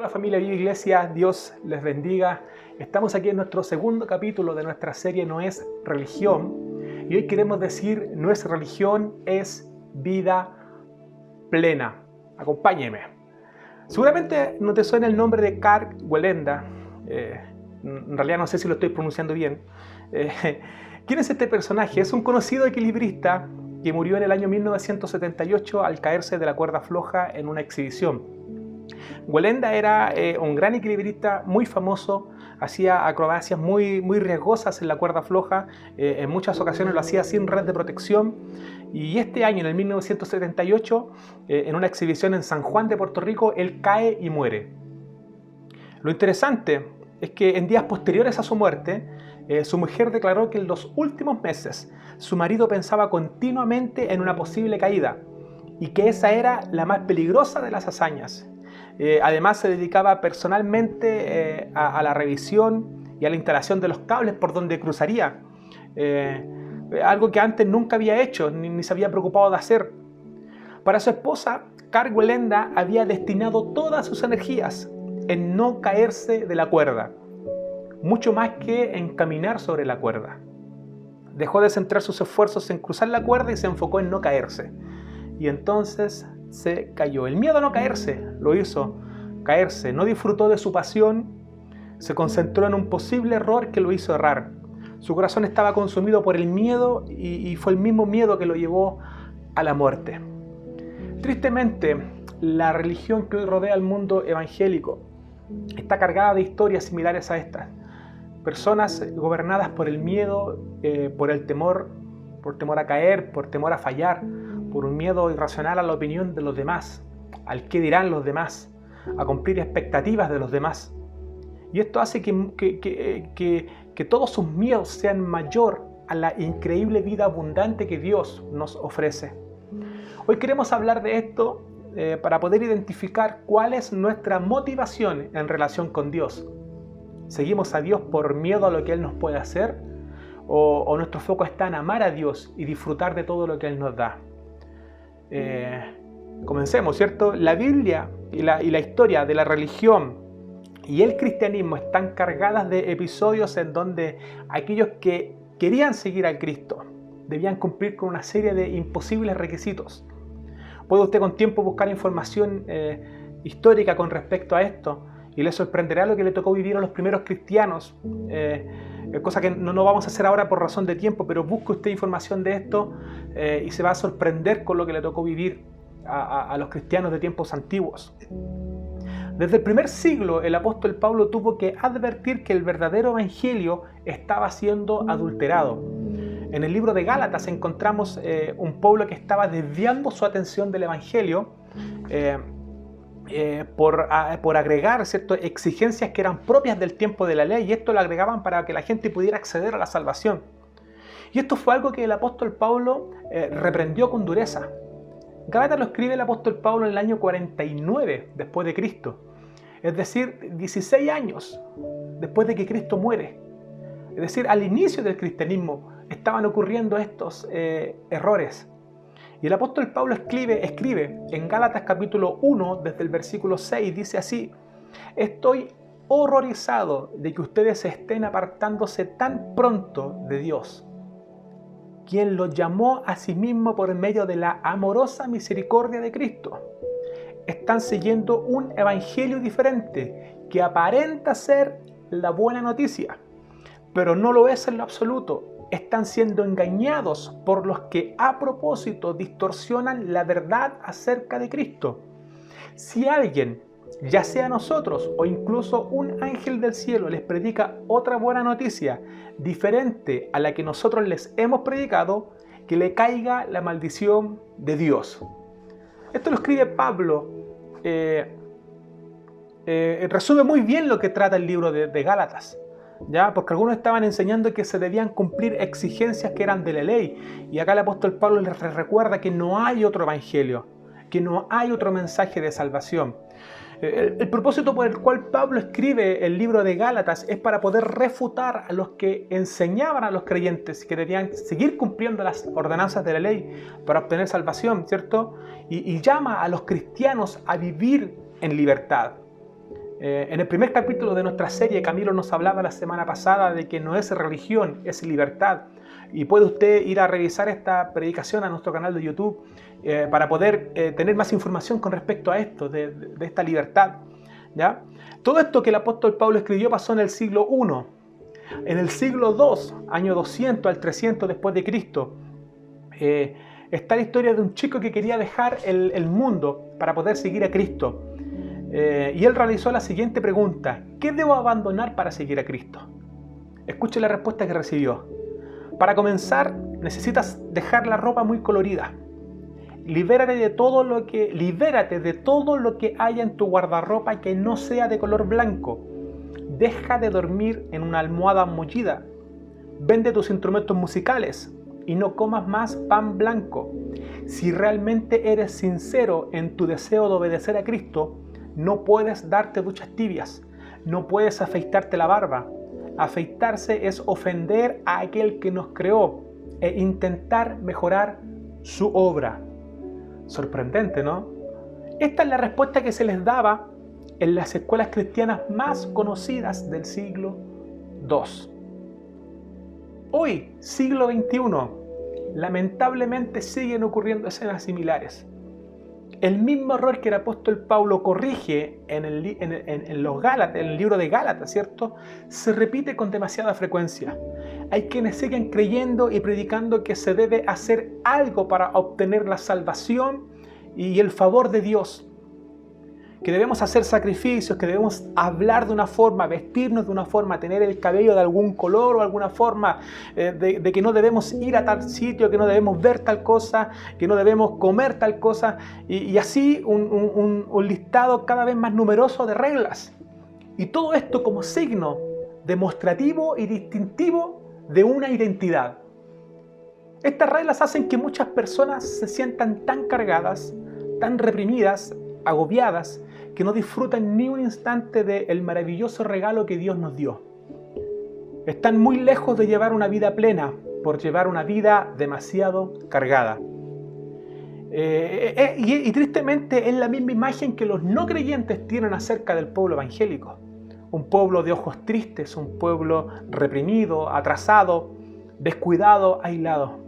Hola familia Viva Iglesia, Dios les bendiga. Estamos aquí en nuestro segundo capítulo de nuestra serie No es religión. Y hoy queremos decir, no es religión, es vida plena. Acompáñeme. Seguramente no te suena el nombre de Karl Wallenda. En realidad no sé si lo estoy pronunciando bien. ¿Quién es este personaje? Es un conocido equilibrista que murió en el año 1978 al caerse de la cuerda floja en una exhibición. Wallenda era un gran equilibrista muy famoso, hacía acrobacias muy riesgosas en la cuerda floja, en muchas ocasiones lo hacía sin red de protección, y este año, en el 1978, en una exhibición en San Juan de Puerto Rico, él cae y muere. Lo interesante es que en días posteriores a su muerte, su mujer declaró que en los últimos meses su marido pensaba continuamente en una posible caída y que esa era la más peligrosa de las hazañas. Además se dedicaba personalmente a la revisión y a la instalación de los cables por donde cruzaría, algo que antes nunca había hecho ni se había preocupado de hacer. Para su esposa, Karl Wallenda había destinado todas sus energías en no caerse de la cuerda, mucho más que en caminar sobre la cuerda. Dejó de centrar sus esfuerzos en cruzar la cuerda y se enfocó en no caerse. Y entonces se cayó. El miedo a no caerse lo hizo caerse. No disfrutó de su pasión, se concentró en un posible error que lo hizo errar. Su corazón estaba consumido por el miedo y fue el mismo miedo que lo llevó a la muerte. Tristemente, la religión que hoy rodea al mundo evangélico está cargada de historias similares a estas. Personas gobernadas por el miedo, por el temor, por temor a caer, por temor a fallar, por un miedo irracional a la opinión de los demás, al qué dirán los demás, a cumplir expectativas de los demás. Y esto hace que todos sus miedos sean mayor a la increíble vida abundante que Dios nos ofrece. Hoy queremos hablar de esto para poder identificar cuál es nuestra motivación en relación con Dios. ¿Seguimos a Dios por miedo a lo que Él nos puede hacer? ¿O nuestro foco está en amar a Dios y disfrutar de todo lo que Él nos da? Comencemos, ¿cierto? La Biblia y la historia de la religión y el cristianismo están cargadas de episodios en donde aquellos que querían seguir a Cristo debían cumplir con una serie de imposibles requisitos. Puede usted con tiempo buscar información histórica con respecto a esto y le sorprenderá lo que le tocó vivir a los primeros cristianos, cosa que no vamos a hacer ahora por razón de tiempo, pero busque usted información de esto y se va a sorprender con lo que le tocó vivir a los cristianos de tiempos antiguos. Desde el primer siglo, el apóstol Pablo tuvo que advertir que el verdadero evangelio estaba siendo adulterado. En el libro de Gálatas encontramos un pueblo que estaba desviando su atención del evangelio por agregar, ¿cierto?, exigencias que eran propias del tiempo de la ley, y esto lo agregaban para que la gente pudiera acceder a la salvación. Y esto fue algo que el apóstol Pablo reprendió con dureza. Gálatas lo escribe el apóstol Pablo en el año 49 después de Cristo, es decir, 16 años después de que Cristo muere. Es decir, al inicio del cristianismo estaban ocurriendo estos errores. Y el apóstol Pablo escribe en Gálatas capítulo 1, desde el versículo 6, dice así: estoy horrorizado de que ustedes estén apartándose tan pronto de Dios, quien los llamó a sí mismo por medio de la amorosa misericordia de Cristo. Están siguiendo un evangelio diferente que aparenta ser la buena noticia, pero no lo es en lo absoluto. Están siendo engañados por los que a propósito distorsionan la verdad acerca de Cristo. Si alguien, ya sea nosotros o incluso un ángel del cielo, les predica otra buena noticia diferente a la que nosotros les hemos predicado, que le caiga la maldición de Dios. Esto lo escribe Pablo. Resume muy bien lo que trata el libro de Gálatas, ¿ya? Porque algunos estaban enseñando que se debían cumplir exigencias que eran de la ley, y acá el apóstol Pablo les recuerda que no hay otro evangelio, que no hay otro mensaje de salvación. El propósito por el cual Pablo escribe el libro de Gálatas es para poder refutar a los que enseñaban a los creyentes que debían seguir cumpliendo las ordenanzas de la ley para obtener salvación, ¿cierto? Y llama a los cristianos a vivir en libertad. En el primer capítulo de nuestra serie, Camilo nos hablaba la semana pasada de que no es religión, es libertad. Y puede usted ir a revisar esta predicación a nuestro canal de YouTube para poder tener más información con respecto a esto, de esta libertad, ¿ya? Todo esto que el apóstol Pablo escribió pasó en el siglo I. En el siglo II, año 200 al 300 después de Cristo, está la historia de un chico que quería dejar el mundo para poder seguir a Cristo. Y él realizó la siguiente pregunta: ¿qué debo abandonar para seguir a Cristo? Escuche la respuesta que recibió. Para comenzar, necesitas dejar la ropa muy colorida. Libérate de todo lo que haya en tu guardarropa que no sea de color blanco. Deja de dormir en una almohada mollida. Vende tus instrumentos musicales y no comas más pan blanco. Si realmente eres sincero en tu deseo de obedecer a Cristo, no puedes darte duchas tibias, no puedes afeitarte la barba. Afeitarse es ofender a aquel que nos creó e intentar mejorar su obra. Sorprendente, ¿no? Esta es la respuesta que se les daba en las escuelas cristianas más conocidas del siglo II. Hoy, siglo XXI, lamentablemente siguen ocurriendo escenas similares. El mismo error que el apóstol Pablo corrige en el libro de Gálatas, ¿cierto?, se repite con demasiada frecuencia. Hay quienes siguen creyendo y predicando que se debe hacer algo para obtener la salvación y el favor de Dios, que debemos hacer sacrificios, que debemos hablar de una forma, vestirnos de una forma, tener el cabello de algún color o alguna forma, de que no debemos ir a tal sitio, que no debemos ver tal cosa, que no debemos comer tal cosa, y así un listado cada vez más numeroso de reglas. Y todo esto como signo demostrativo y distintivo de una identidad. Estas reglas hacen que muchas personas se sientan tan cargadas, tan reprimidas, agobiadas, que no disfrutan ni un instante del maravilloso regalo que Dios nos dio. Están muy lejos de llevar una vida plena por llevar una vida demasiado cargada. Y tristemente es la misma imagen que los no creyentes tienen acerca del pueblo evangélico. Un pueblo de ojos tristes, un pueblo reprimido, atrasado, descuidado, aislado.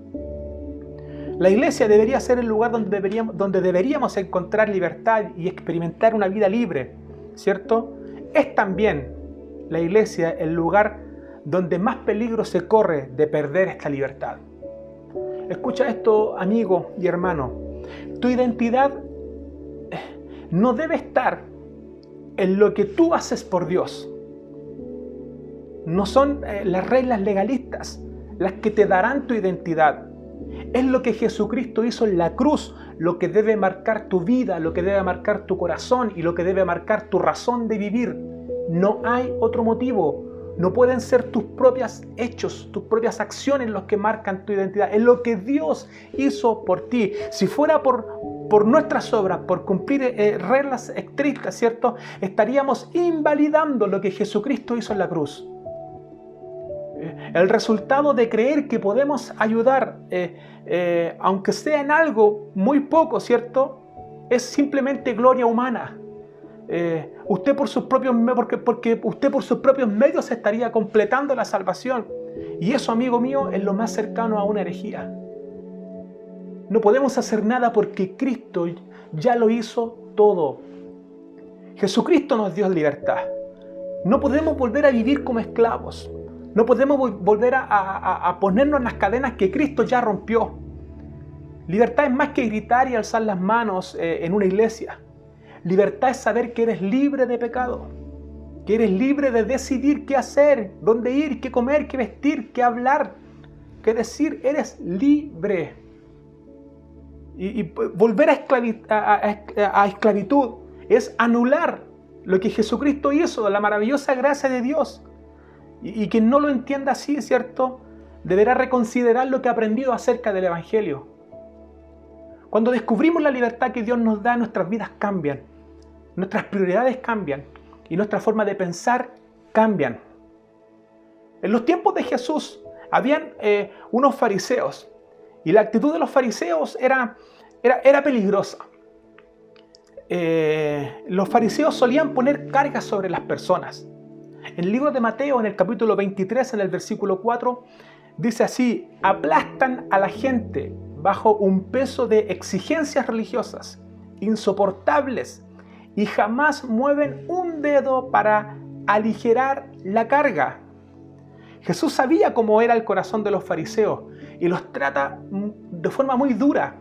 La iglesia debería ser el lugar donde deberíamos encontrar libertad y experimentar una vida libre, ¿cierto? Es también la iglesia el lugar donde más peligro se corre de perder esta libertad. Escucha esto, amigo y hermano. Tu identidad no debe estar en lo que tú haces por Dios. No son las reglas legalistas las que te darán tu identidad. Es lo que Jesucristo hizo en la cruz, lo que debe marcar tu vida, lo que debe marcar tu corazón y lo que debe marcar tu razón de vivir. No hay otro motivo. No pueden ser tus propios hechos, tus propias acciones los que marcan tu identidad. Es lo que Dios hizo por ti. Si fuera por nuestras obras, por cumplir reglas estrictas, ¿cierto?, estaríamos invalidando lo que Jesucristo hizo en la cruz. El resultado de creer que podemos ayudar, aunque sea en algo muy poco, ¿cierto?, es simplemente gloria humana. Usted por sus propios porque usted por sus propios medios estaría completando la salvación. Y eso, amigo mío, es lo más cercano a una herejía. No podemos hacer nada porque Cristo ya lo hizo todo. Jesucristo nos dio libertad. No podemos volver a vivir como esclavos. No podemos volver a ponernos en las cadenas que Cristo ya rompió. Libertad es más que gritar y alzar las manos en una iglesia. Libertad es saber que eres libre de pecado, que eres libre de decidir qué hacer, dónde ir, qué comer, qué vestir, qué hablar, qué decir. Eres libre. Y volver a esclavitud es anular lo que Jesucristo hizo, la maravillosa gracia de Dios. Y quien no lo entienda así, ¿cierto?, deberá reconsiderar lo que ha aprendido acerca del Evangelio. Cuando descubrimos la libertad que Dios nos da, nuestras vidas cambian, nuestras prioridades cambian y nuestra forma de pensar cambian. En los tiempos de Jesús habían unos fariseos y la actitud de los fariseos era peligrosa. los fariseos solían poner cargas sobre las personas. En el libro de Mateo, en el capítulo 23, en el versículo 4, dice así: aplastan a la gente bajo un peso de exigencias religiosas insoportables y jamás mueven un dedo para aligerar la carga. Jesús sabía cómo era el corazón de los fariseos y los trata de forma muy dura.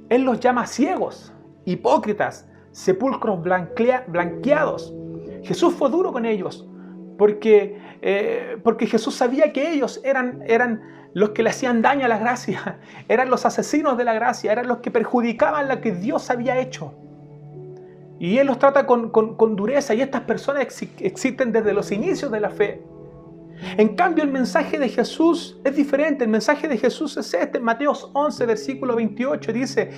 Él los llama ciegos, hipócritas, sepulcros blanqueados. Jesús fue duro con ellos porque Jesús sabía que ellos eran los que le hacían daño a la gracia, eran los asesinos de la gracia, eran los que perjudicaban lo que Dios había hecho. Y Él los trata con dureza, y estas personas existen desde los inicios de la fe. En cambio, el mensaje de Jesús es diferente. El mensaje de Jesús es este. En Mateo 11, versículo 28 dice: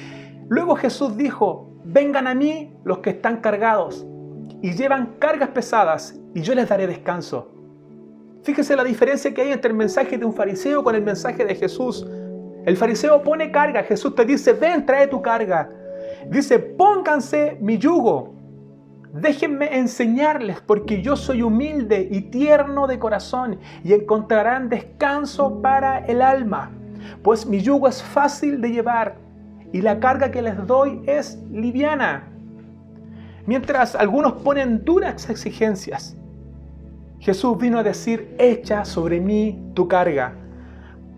luego Jesús dijo: vengan a mí los que están cargados y llevan cargas pesadas, y yo les daré descanso. Fíjese la diferencia que hay entre el mensaje de un fariseo con el mensaje de Jesús. El fariseo pone carga. Jesús te dice: ven, trae tu carga. Dice: pónganse mi yugo. Déjenme enseñarles, porque yo soy humilde y tierno de corazón, y encontrarán descanso para el alma. Pues mi yugo es fácil de llevar, y la carga que les doy es liviana. Mientras algunos ponen duras exigencias, Jesús vino a decir: echa sobre mí tu carga.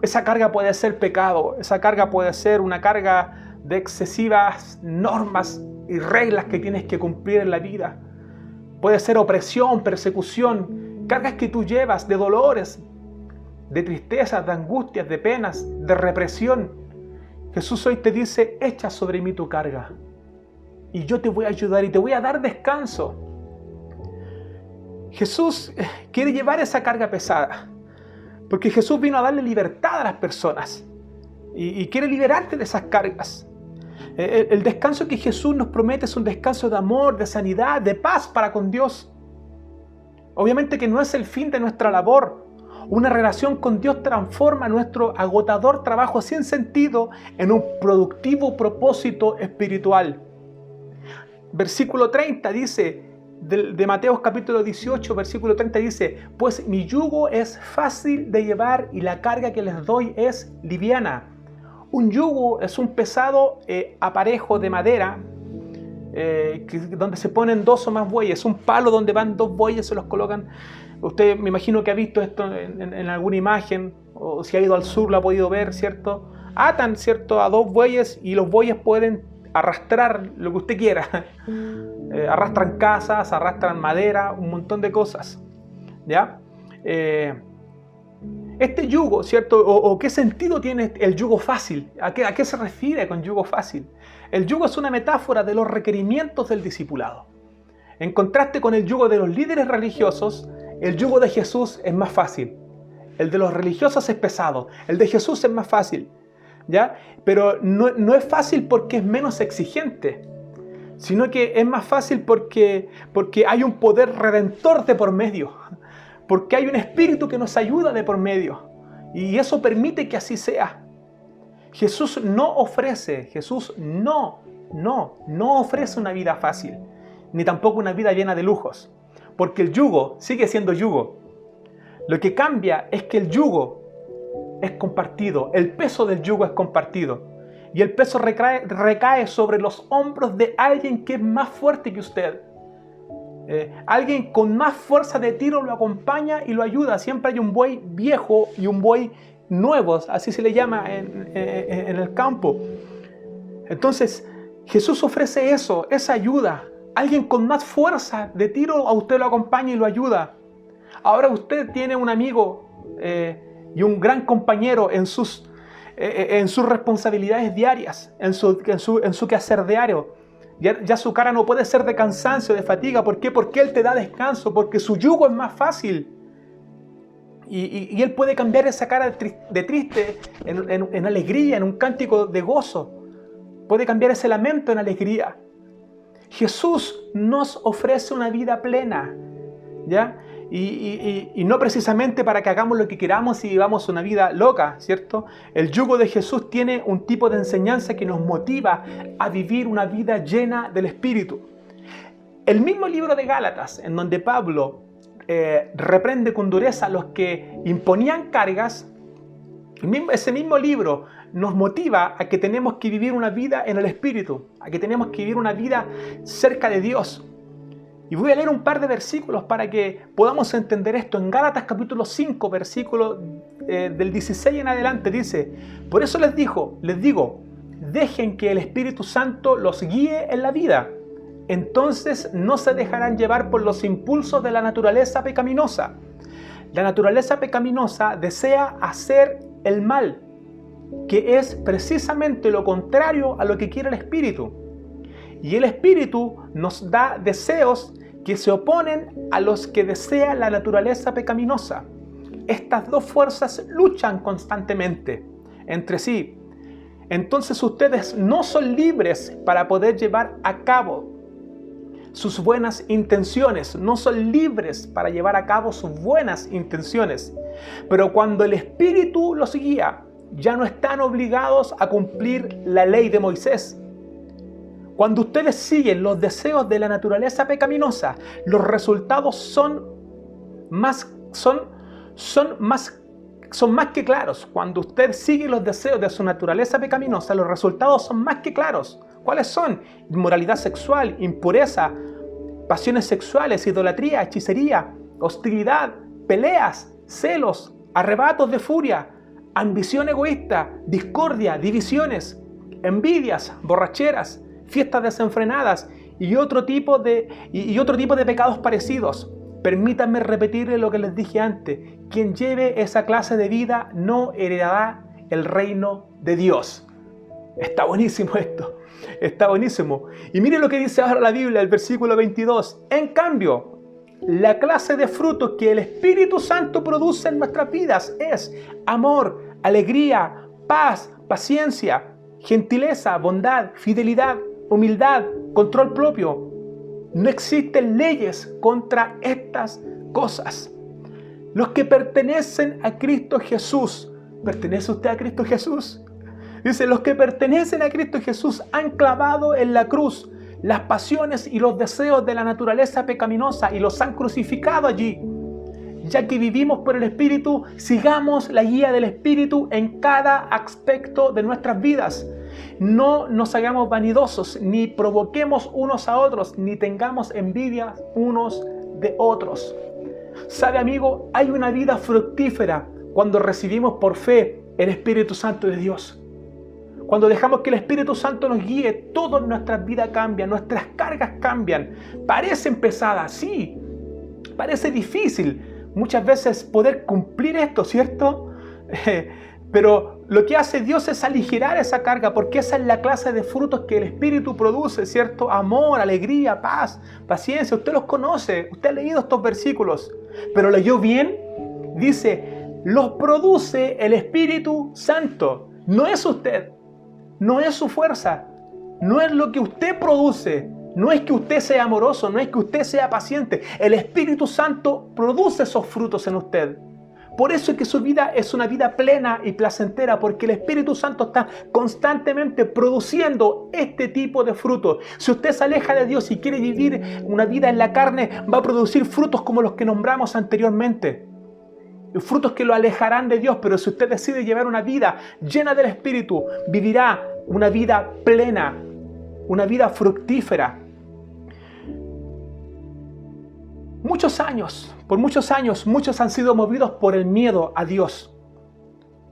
Esa carga puede ser pecado, esa carga puede ser una carga de excesivas normas y reglas que tienes que cumplir en la vida. Puede ser opresión, persecución, cargas que tú llevas de dolores, de tristezas, de angustias, de penas, de represión. Jesús hoy te dice: echa sobre mí tu carga y yo te voy a ayudar y te voy a dar descanso. Jesús quiere llevar esa carga pesada, porque Jesús vino a darle libertad a las personas y quiere liberarte de esas cargas. El descanso que Jesús nos promete es un descanso de amor, de sanidad, de paz para con Dios. Obviamente que no es el fin de nuestra labor. Una relación con Dios transforma nuestro agotador trabajo sin sentido en un productivo propósito espiritual. Versículo 30 dice, de Mateo capítulo 18, versículo 30 dice: pues mi yugo es fácil de llevar y la carga que les doy es liviana. Un yugo es un pesado aparejo de madera donde se ponen dos o más bueyes, un palo donde van dos bueyes, se los colocan. Usted me imagino que ha visto esto en alguna imagen, o si ha ido al sur lo ha podido ver, ¿cierto? Atan, ¿cierto?, a dos bueyes y los bueyes pueden arrastrar lo que usted quiera. Arrastran casas, arrastran madera, un montón de cosas, ¿ya? Este yugo, ¿cierto? ¿O qué sentido tiene el yugo fácil? ¿A qué se refiere con yugo fácil? El yugo es una metáfora de los requerimientos del discipulado. En contraste con el yugo de los líderes religiosos, el yugo de Jesús es más fácil. El de los religiosos es pesado. El de Jesús es más fácil, ¿ya? Pero no es fácil porque es menos exigente, sino que es más fácil porque hay un poder redentor de por medio. Porque hay un espíritu que nos ayuda de por medio. Y eso permite que así sea. Jesús no ofrece una vida fácil, ni tampoco una vida llena de lujos. Porque el yugo sigue siendo yugo. Lo que cambia es que el yugo es compartido. El peso del yugo es compartido. Y el peso recae sobre los hombros de alguien que es más fuerte que usted. Alguien con más fuerza de tiro lo acompaña y lo ayuda. Siempre hay un buey viejo y un buey nuevo, así se le llama en el campo. Entonces Jesús ofrece eso, esa ayuda. Alguien con más fuerza de tiro a usted lo acompaña y lo ayuda. Ahora usted tiene un amigo y un gran compañero en sus responsabilidades diarias, en su quehacer diario. Ya su cara no puede ser de cansancio, de fatiga. ¿Por qué? Porque Él te da descanso, porque su yugo es más fácil. Y Él puede cambiar esa cara de triste en alegría, en un cántico de gozo. Puede cambiar ese lamento en alegría. Jesús nos ofrece una vida plena, ¿ya? Y no precisamente para que hagamos lo que queramos y vivamos una vida loca, ¿cierto? El yugo de Jesús tiene un tipo de enseñanza que nos motiva a vivir una vida llena del Espíritu. El mismo libro de Gálatas, en donde Pablo reprende con dureza a los que imponían cargas, ese mismo libro nos motiva a que tenemos que vivir una vida en el Espíritu, a que tenemos que vivir una vida cerca de Dios. Y voy a leer un par de versículos para que podamos entender esto. En Gálatas capítulo 5, versículo del 16 en adelante, dice: por eso les digo, dejen que el Espíritu Santo los guíe en la vida. Entonces no se dejarán llevar por los impulsos de la naturaleza pecaminosa. La naturaleza pecaminosa desea hacer el mal, que es precisamente lo contrario a lo que quiere el Espíritu. Y el Espíritu nos da deseos que se oponen a los que desea la naturaleza pecaminosa. Estas dos fuerzas luchan constantemente entre sí. Entonces ustedes no son libres para poder llevar a cabo sus buenas intenciones. No son libres para llevar a cabo sus buenas intenciones. Pero cuando el Espíritu los guía, ya no están obligados a cumplir la ley de Moisés. Cuando ustedes siguen los deseos de la naturaleza pecaminosa, los resultados son más que claros. Cuando usted sigue los deseos de su naturaleza pecaminosa, los resultados son más que claros. ¿Cuáles son? Inmoralidad sexual, impureza, pasiones sexuales, idolatría, hechicería, hostilidad, peleas, celos, arrebatos de furia, ambición egoísta, discordia, divisiones, envidias, borracheras, fiestas desenfrenadas y otro tipo de pecados parecidos. Permítanme repetirle lo que les dije antes: quien lleve esa clase de vida no heredará el reino de Dios. Está buenísimo esto, está buenísimo. Y miren lo que dice ahora la Biblia, el versículo 22. En cambio, la clase de frutos que el Espíritu Santo produce en nuestras vidas es amor, alegría, paz, paciencia, gentileza, bondad, fidelidad, humildad, control propio. No existen leyes contra estas cosas. Los que pertenecen a Cristo Jesús. ¿Pertenece usted a Cristo Jesús? Dice: los que pertenecen a Cristo Jesús han clavado en la cruz las pasiones y los deseos de la naturaleza pecaminosa y los han crucificado allí. Ya que vivimos por el Espíritu, sigamos la guía del Espíritu en cada aspecto de nuestras vidas. No nos hagamos vanidosos, ni provoquemos unos a otros, ni tengamos envidia unos de otros. ¿Sabe, amigo? Hay una vida fructífera cuando recibimos por fe el Espíritu Santo de Dios. Cuando dejamos que el Espíritu Santo nos guíe, todas nuestras vidas cambian, nuestras cargas cambian. Parecen pesadas, sí, parece difícil muchas veces poder cumplir esto, ¿cierto? Pero lo que hace Dios es aligerar esa carga, porque esa es la clase de frutos que el Espíritu produce, ¿cierto? Amor, alegría, paz, paciencia. Usted los conoce, usted ha leído estos versículos, pero leyó bien. Dice: los produce el Espíritu Santo. No es usted, no es su fuerza, no es lo que usted produce. No es que usted sea amoroso, no es que usted sea paciente. El Espíritu Santo produce esos frutos en usted. Por eso es que su vida es una vida plena y placentera, porque el Espíritu Santo está constantemente produciendo este tipo de frutos. Si usted se aleja de Dios y quiere vivir una vida en la carne, va a producir frutos como los que nombramos anteriormente. Frutos que lo alejarán de Dios. Pero si usted decide llevar una vida llena del Espíritu, vivirá una vida plena, una vida fructífera. Por muchos años, muchos han sido movidos por el miedo a Dios,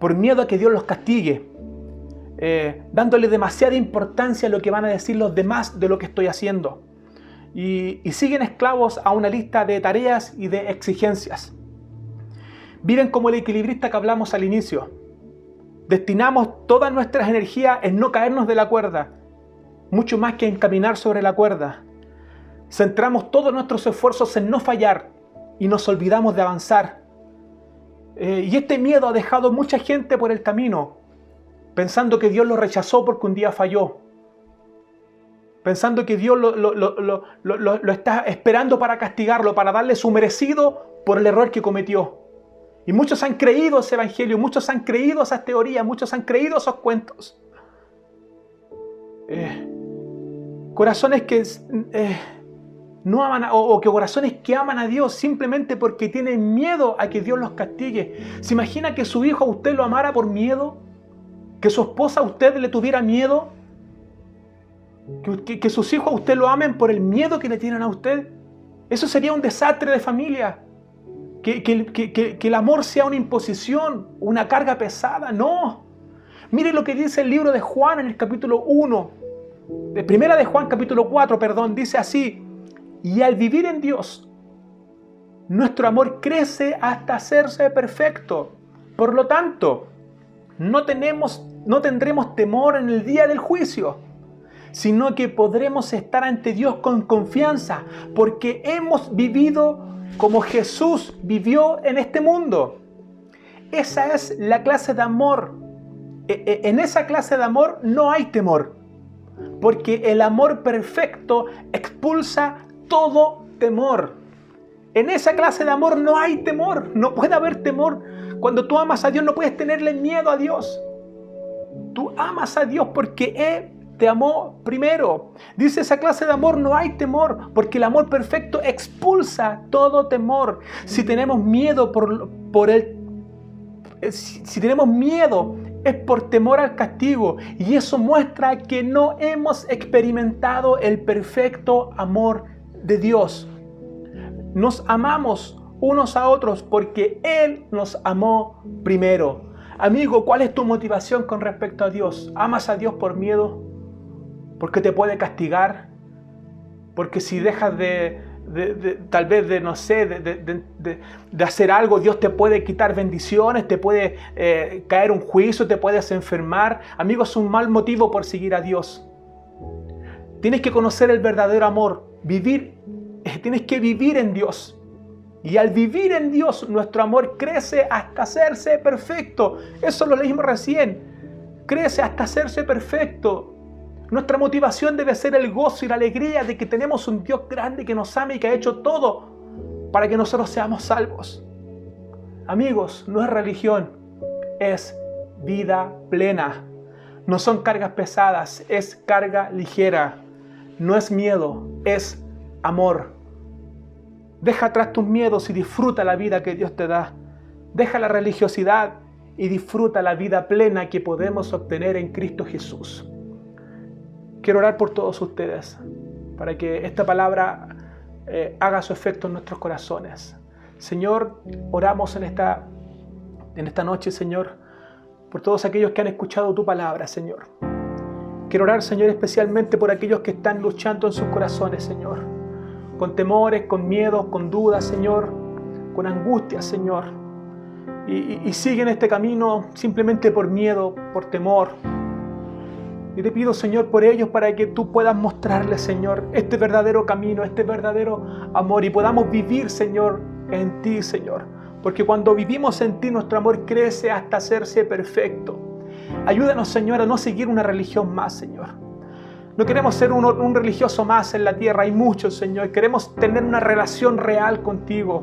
por miedo a que Dios los castigue, dándole demasiada importancia a lo que van a decir los demás de lo que estoy haciendo. Y siguen esclavos a una lista de tareas y de exigencias. Viven como el equilibrista que hablamos al inicio. Destinamos todas nuestras energías en no caernos de la cuerda, mucho más que en caminar sobre la cuerda. Centramos todos nuestros esfuerzos en no fallar y nos olvidamos de avanzar. Y este miedo ha dejado mucha gente por el camino, pensando que Dios lo rechazó porque un día falló. Pensando que Dios lo está esperando para castigarlo, para darle su merecido por el error que cometió. Y muchos han creído ese evangelio, muchos han creído esas teorías, muchos han creído esos cuentos. Corazones que no aman o que corazones que aman a Dios simplemente porque tienen miedo a que Dios los castigue. ¿Se imagina que su hijo a usted lo amara por miedo? ¿Que su esposa a usted le tuviera miedo? ¿Que sus hijos a usted lo amen por el miedo que le tienen a usted? Eso sería un desastre de familia. Que el amor sea una imposición, una carga pesada. No. Mire lo que dice el libro de Juan en el capítulo 1. Primera de Juan capítulo 4, perdón. Dice así: y al vivir en Dios, nuestro amor crece hasta hacerse perfecto. Por lo tanto, no tendremos temor en el día del juicio, sino que podremos estar ante Dios con confianza, porque hemos vivido como Jesús vivió en este mundo. Esa es la clase de amor. En esa clase de amor no hay temor, porque el amor perfecto expulsa todo temor. En esa clase de amor no hay temor, no puede haber temor. Cuando tú amas a Dios no puedes tenerle miedo a Dios. Tú amas a Dios porque Él te amó primero. Dice, esa clase de amor no hay temor, porque el amor perfecto expulsa todo temor. Si tenemos miedo si tenemos miedo, es por temor al castigo, y eso muestra que no hemos experimentado el perfecto amor de Dios. Nos amamos unos a otros porque Él nos amó primero. Amigo, ¿cuál es tu motivación con respecto a Dios? ¿Amas a Dios por miedo? ¿Porque te puede castigar? Porque si dejas tal vez de hacer algo, Dios te puede quitar bendiciones, te puede caer un juicio, te puedes enfermar. Amigo, es un mal motivo por seguir a Dios. Tienes que conocer el verdadero amor, tienes que vivir en Dios. Y al vivir en Dios, nuestro amor crece hasta hacerse perfecto. Eso lo leímos recién. Crece hasta hacerse perfecto. Nuestra motivación debe ser el gozo y la alegría de que tenemos un Dios grande que nos ama y que ha hecho todo para que nosotros seamos salvos. Amigos, no es religión, es vida plena. No son cargas pesadas, es carga ligera. No es miedo, es amor. Deja atrás tus miedos y disfruta la vida que Dios te da. Deja la religiosidad y disfruta la vida plena que podemos obtener en Cristo Jesús. Quiero orar por todos ustedes para que esta palabra haga su efecto en nuestros corazones. Señor, oramos en esta noche, Señor, por todos aquellos que han escuchado tu palabra, Señor. Quiero orar, Señor, especialmente por aquellos que están luchando en sus corazones, Señor, con temores, con miedos, con dudas, Señor, con angustia, Señor, y siguen este camino simplemente por miedo, por temor. Y te pido, Señor, por ellos para que tú puedas mostrarles, Señor, este verdadero camino, este verdadero amor, y podamos vivir, Señor, en ti, Señor. Porque cuando vivimos en ti, nuestro amor crece hasta hacerse perfecto. Ayúdanos, Señor, a no seguir una religión más, Señor. No queremos ser un religioso más en la tierra, hay muchos, Señor. Queremos tener una relación real contigo.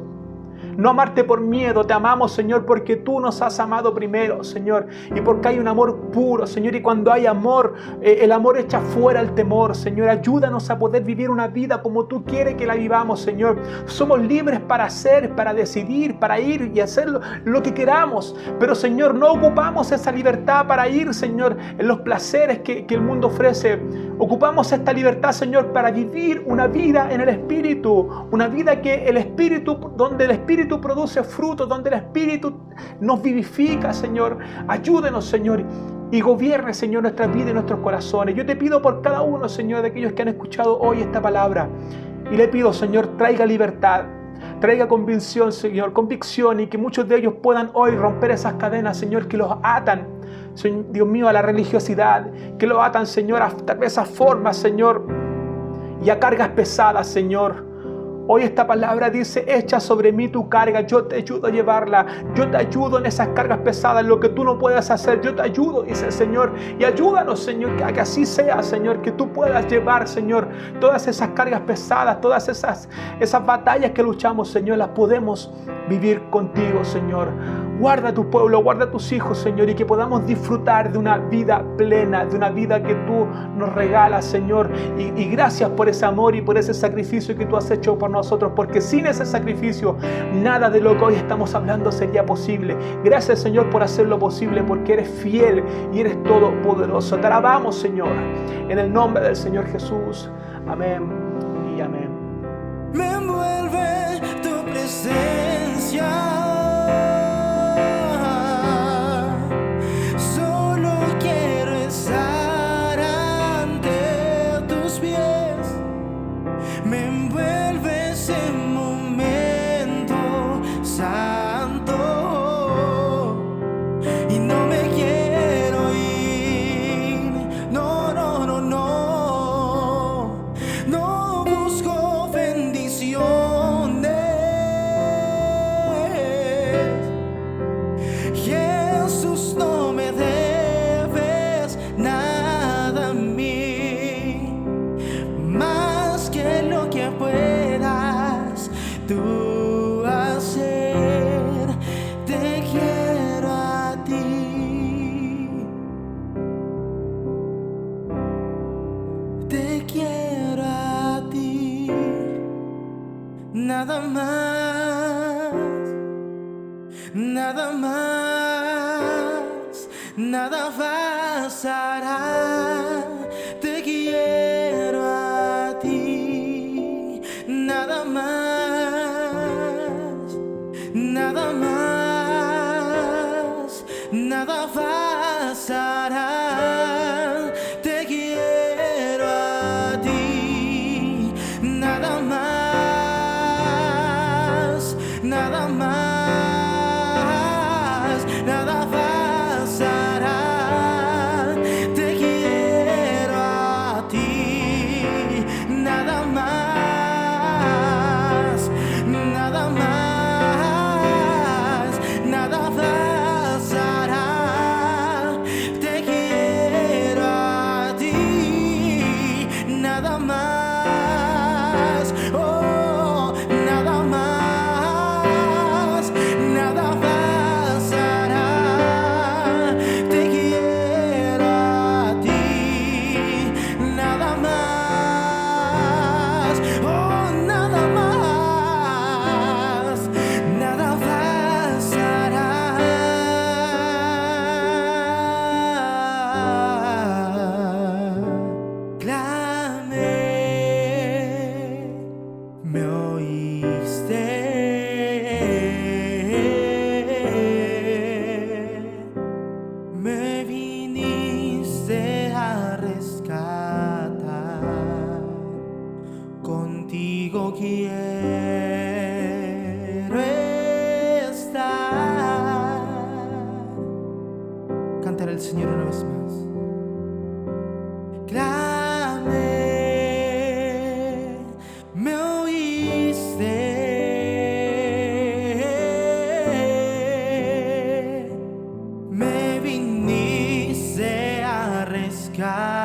No amarte por miedo, te amamos, Señor, porque tú nos has amado primero, Señor, y porque hay un amor puro, Señor, y cuando hay amor, el amor echa fuera el temor, Señor. Ayúdanos a poder vivir una vida como tú quieres que la vivamos, Señor. Somos libres para hacer, para decidir, para ir y hacer lo que queramos, pero, Señor, no ocupamos esa libertad para ir, Señor, en los placeres que el mundo ofrece. Ocupamos esta libertad, Señor, para vivir una vida en el Espíritu, una vida que donde el Espíritu produce fruto, donde el Espíritu nos vivifica, Señor. Ayúdenos, Señor, y gobierne, Señor, nuestra vida y nuestros corazones. Yo te pido por cada uno, Señor, de aquellos que han escuchado hoy esta palabra, y le pido, Señor, traiga libertad, traiga convicción, Señor, convicción, y que muchos de ellos puedan hoy romper esas cadenas, Señor, que los atan, Dios mío, a la religiosidad, que los atan, Señor, a tal vez a formas, Señor, y a cargas pesadas, Señor. Hoy esta palabra dice: echa sobre mí tu carga, yo te ayudo a llevarla, yo te ayudo en esas cargas pesadas, lo que tú no puedas hacer, yo te ayudo, dice el Señor. Y ayúdanos, Señor, que así sea, Señor, que tú puedas llevar, Señor, todas esas cargas pesadas, todas esas batallas que luchamos, Señor, las podemos vivir contigo, Señor. Guarda a tu pueblo, guarda a tus hijos, Señor, y que podamos disfrutar de una vida plena, de una vida que tú nos regalas, Señor. Y gracias por ese amor y por ese sacrificio que tú has hecho por nosotros, porque sin ese sacrificio nada de lo que hoy estamos hablando sería posible. Gracias, Señor, por hacerlo posible, porque eres fiel y eres todopoderoso. Te alabamos, Señor, en el nombre del Señor Jesús. Amén y amén. Me envuelve tu presencia. Solo quiero estar ante tus pies. Me envuelve ese momento santo y no me quiero ir. No, no, no, no. No busco bendiciones. Jesús, no me debes nada a mí, más que lo que puedas tú hacer. Te quiero a ti. Te quiero a ti. Nada más, nada más, nada bastará. Te quiero a ti. Nada más, nada más, nada bastará. Te quiero a ti. Nada más, nada más, nada bastará. Te quiero a ti. Nada más, nada más, nada bastará. Te quiero a ti. Nada más, oh, nada más, nada bastará. Te quiero a ti. Nada más, oh, nada más, nada bastará. Clamé, me oíste, me viniste a rescatar. Contigo quiero estar. Cantaré al Señor una vez más. Clamé, me oíste, me viniste a rescatar.